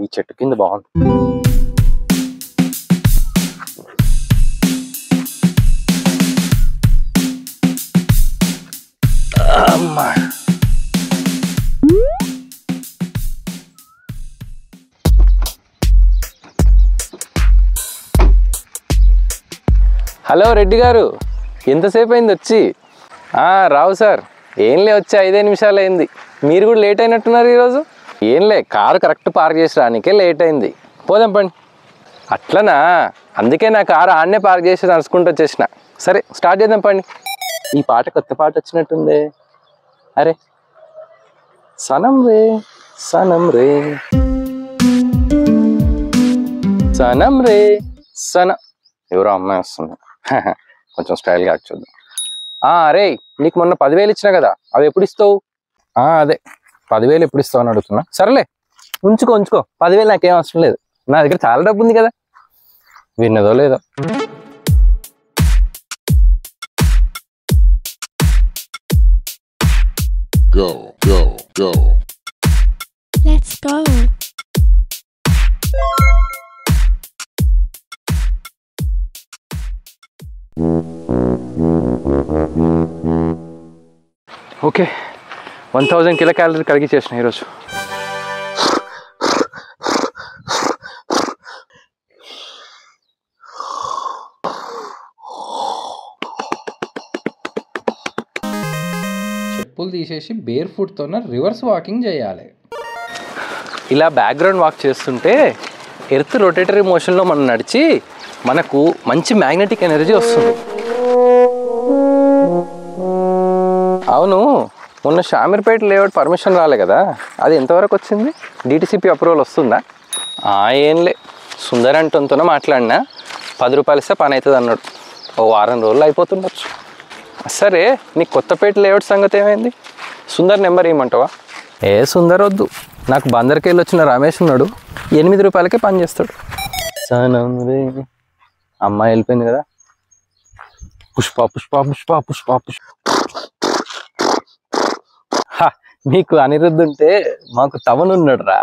ఈ చెట్టు కింద బాగుంది. అమ్మా హలో రెడ్డి గారు, ఎంతసేపు అయింది వచ్చి? రావు సార్, ఏంలే వచ్చి 5 నిమిషాలు అయింది. మీరు కూడా లేట్ అయినట్టున్నారు ఈరోజు. ఏంలే, కారు కరెక్ట్ పార్క్ చేసి రానికే లేట్ అయింది. పోదాం పండి. అట్లనా? అందుకే నా కారు ఆడనే పార్క్ చేసి నడుచుకుంటూ వచ్చేసిన. సరే స్టార్ట్ చేద్దాం పండి. ఈ పాట కొత్త పాట వచ్చినట్టుంది. అరే సనం రే సనం రే సనం రే సన ఎవరో అమ్మాయి వస్తుంది. కొంచెం స్టైల్గా యాక్ట్ చూద్దాం. అరే నీకు మొన్న 10,000 ఇచ్చినా కదా, అవి ఎప్పుడు ఇస్తావు? అదే 10,000 ఎప్పుడు ఇస్తావు అని అడుగుతున్నా. సరేలే ఉంచుకో 10,000 నాకేం అవసరం లేదు, నా దగ్గర చాలా డబ్బు ఉంది కదా. విన్నదో లేదో. Go, go, go. Let's go. Okay, 1000 కిలోకాలరీ కడిగి చేసిన ఈరోజు. చెప్పులు తీసేసి బేర్ ఫుట్తోనే రివర్స్ వాకింగ్ చేయాలి. ఇలా బ్యాక్గ్రౌండ్ వాక్ చేస్తుంటే ఎర్త్ రొటేటరీ మోషన్లో మనం నడిచి మనకు మంచి మ్యాగ్నెటిక్ ఎనర్జీ వస్తుంది. అవును, మొన్న షామీర్పేట లేఅవుట్ పర్మిషన్ రాలే కదా, అది ఎంతవరకు వచ్చింది? డిటిసిపి అప్రూవల్ వస్తుందా? ఏంలే, సుందర్ అంటంతోనే మాట్లాడినా 10 రూపాయలు ఇస్తే పని అవుతుంది అన్నాడు. ఓ వారం రోజులు అయిపోతుండొచ్చు. సరే, నీ కొత్తపేట లేఅవుట్ సంగతి ఏమైంది? సుందర్ నెంబర్ ఇవ్వమంటావా? సుందర్ వద్దు, నాకు బందర్కి వెళ్ళి వచ్చిన రమేష్ ఉన్నాడు, 8 రూపాయలకే పని చేస్తాడు. సనం రే అమ్మాయి వెళ్ళిపోయింది కదా. పుష్ప పుష్ప పుష్ప పుష్ప పుష్ప. మీకు అనిరుద్ధ్ ఉంటే మాకు తమన్ ఉన్నాడు రా.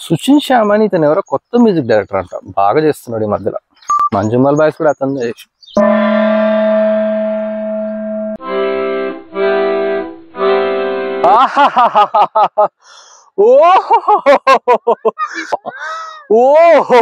సుచిన్ శ్యామ్ అని ఇతను ఎవరో కొత్త మ్యూజిక్ డైరెక్టర్ అంట, బాగా చేస్తున్నాడు ఈ మధ్యలో. మంజుమల్ బాయ్స్ కూడా అతను చేసి. ఓహో